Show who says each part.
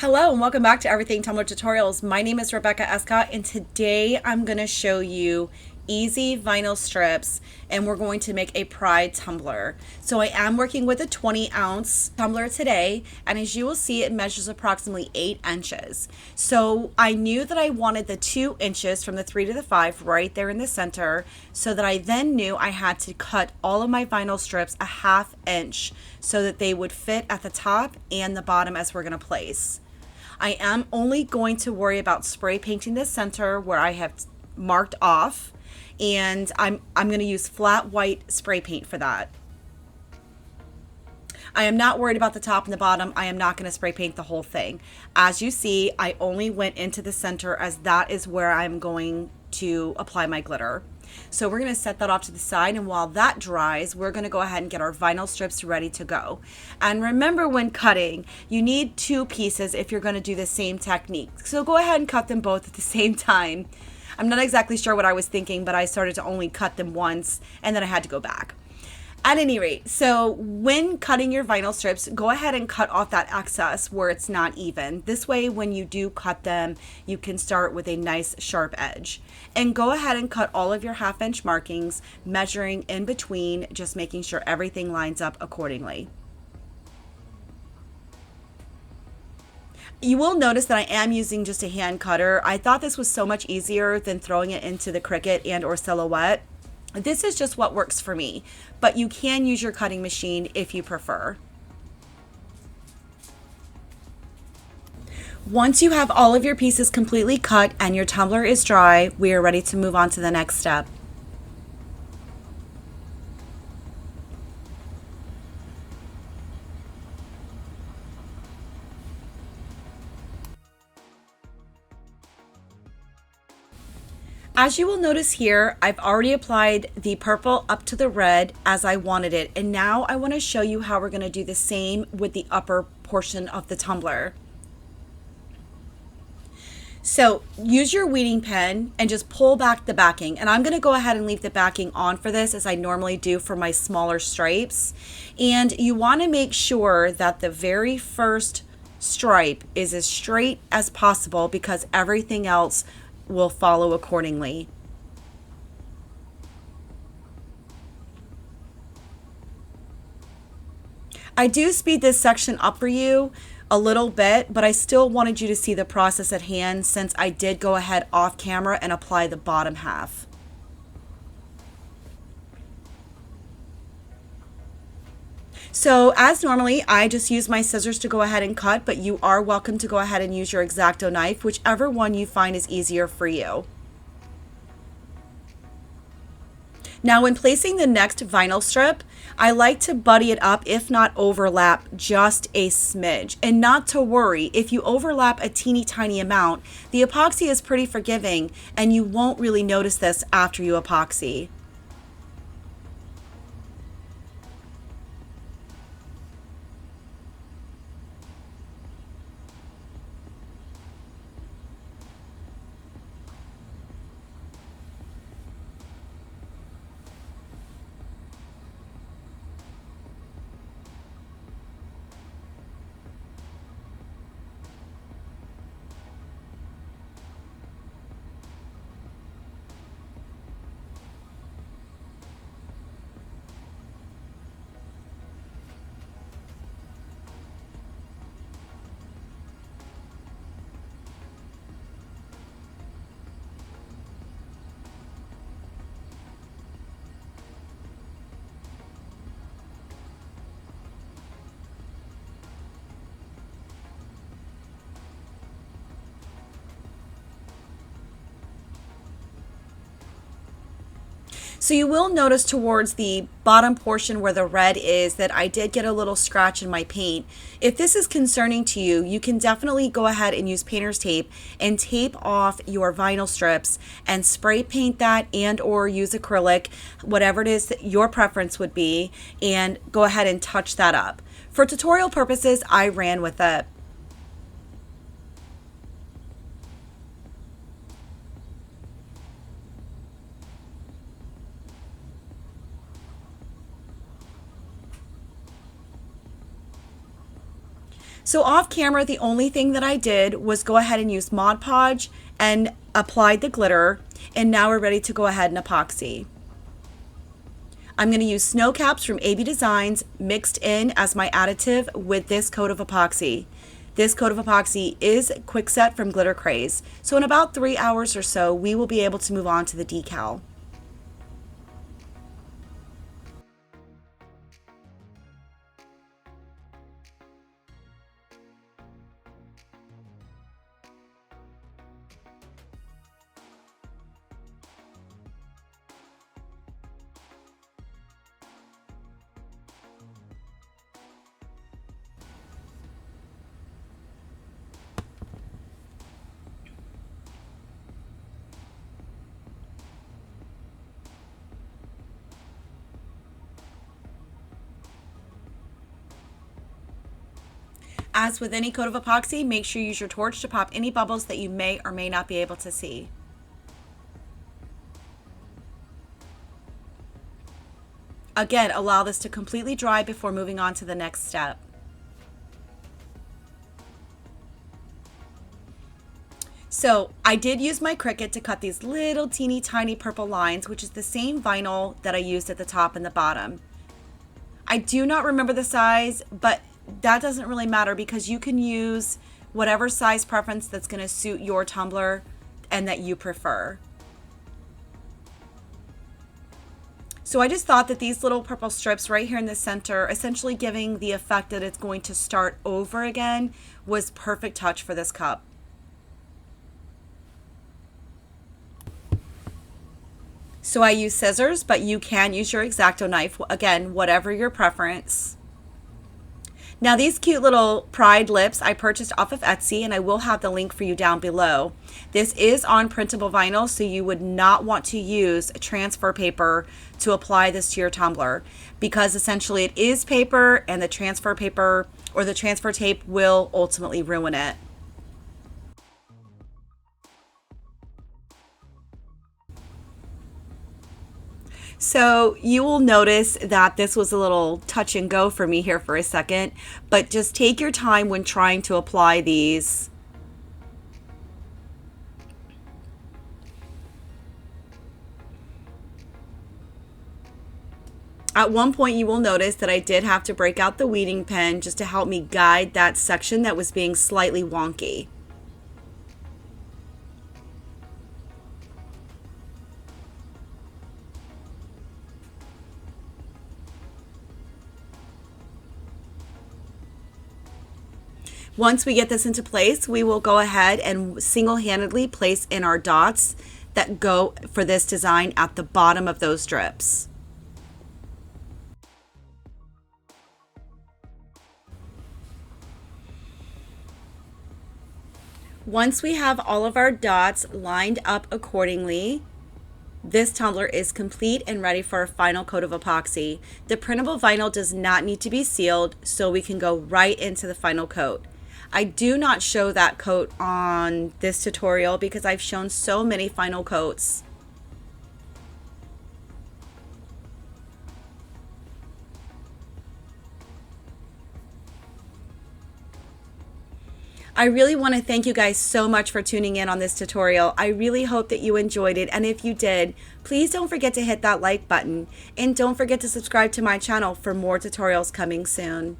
Speaker 1: Hello and welcome back to Everything Tumbler Tutorials. My name is Rebecca Escott and today I'm going to show you easy vinyl strips and we're going to make a pride tumbler. So I am working with a 20-ounce tumbler today, and as you will see it measures approximately 8 inches. So I knew that I wanted the 2 inches from the 3 to the 5 right there in the center, so that I then knew I had to cut all of my vinyl strips a 1/2 inch so that they would fit at the top and the bottom as we're going to place. I am only going to worry about spray painting the center where I have marked off, and I'm going to use flat white spray paint for that. I am not worried about the top and the bottom. I am not going to spray paint the whole thing. As you see, I only went into the center as that is where I'm going to apply my glitter. So we're going to set that off to the side, and while that dries, we're going to go ahead and get our vinyl strips ready to go. And remember, when cutting, you need 2 pieces if you're going to do the same technique. So go ahead and cut them both at the same time. I'm not exactly sure what I was thinking, but I started to only cut them once and then I had to go back. At any rate, so when cutting your vinyl strips, go ahead and cut off that excess where it's not even. This way, when you do cut them, you can start with a nice sharp edge. And go ahead and cut all of your 1/2 inch markings, measuring in between, just making sure everything lines up accordingly. You will notice that I am using just a hand cutter. I thought this was so much easier than throwing it into the Cricut and or Silhouette. This is just what works for me, but you can use your cutting machine if you prefer. Once you have all of your pieces completely cut and your tumbler is dry, we are ready to move on to the next step. As you will notice here, I've already applied the purple up to the red as I wanted it, and now I want to show you how we're going to do the same with the upper portion of the tumbler. So use your weeding pen and just pull back the backing, and I'm going to go ahead and leave the backing on for this as I normally do for my smaller stripes. And you want to make sure that the very first stripe is as straight as possible, because everything else will follow accordingly. I do speed this section up for you a little bit, but I still wanted you to see the process at hand since I did go ahead off camera and apply the bottom half. So as normally, I just use my scissors to go ahead and cut, but you are welcome to go ahead and use your X-Acto knife, whichever one you find is easier for you. Now, when placing the next vinyl strip, I like to buddy it up, if not overlap, just a smidge. And not to worry, if you overlap a teeny tiny amount, the epoxy is pretty forgiving and you won't really notice this after you epoxy. So you will notice towards the bottom portion where the red is that I did get a little scratch in my paint. If this is concerning to you, you can definitely go ahead and use painter's tape and tape off your vinyl strips and spray paint that, and or use acrylic, whatever it is that your preference would be, and go ahead and touch that up. For tutorial purposes, I ran with it. So off camera, the only thing that I did was go ahead and use Mod Podge and applied the glitter. And now we're ready to go ahead and epoxy. I'm going to use snow caps from AB Designs mixed in as my additive with this coat of epoxy. This coat of epoxy is quick set from Glitter Craze. So in about 3 hours or so, we will be able to move on to the decal. As with any coat of epoxy, make sure you use your torch to pop any bubbles that you may or may not be able to see. Again, allow this to completely dry before moving on to the next step. So I did use my Cricut to cut these little teeny tiny purple lines, which is the same vinyl that I used at the top and the bottom. I do not remember the size, but that doesn't really matter because you can use whatever size preference that's going to suit your tumbler and that you prefer. So I just thought that these little purple strips right here in the center, essentially giving the effect that it's going to start over again, was perfect touch for this cup. So I use scissors, but you can use your X-Acto knife, again, whatever your preference. Now these cute little pride lips I purchased off of Etsy, and I will have the link for you down below. This is on printable vinyl, so you would not want to use transfer paper to apply this to your tumbler because essentially it is paper and the transfer paper or the transfer tape will ultimately ruin it. So you will notice that this was a little touch and go for me here for a second, but just take your time when trying to apply these. At one point you will notice that I did have to break out the weeding pen just to help me guide that section that was being slightly wonky. Once we get this into place, we will go ahead and single-handedly place in our dots that go for this design at the bottom of those strips. Once we have all of our dots lined up accordingly, this tumbler is complete and ready for a final coat of epoxy. The printable vinyl does not need to be sealed, so we can go right into the final coat. I do not show that coat on this tutorial because I've shown so many final coats. I really want to thank you guys so much for tuning in on this tutorial. I really hope that you enjoyed it, and if you did, please don't forget to hit that like button, and don't forget to subscribe to my channel for more tutorials coming soon.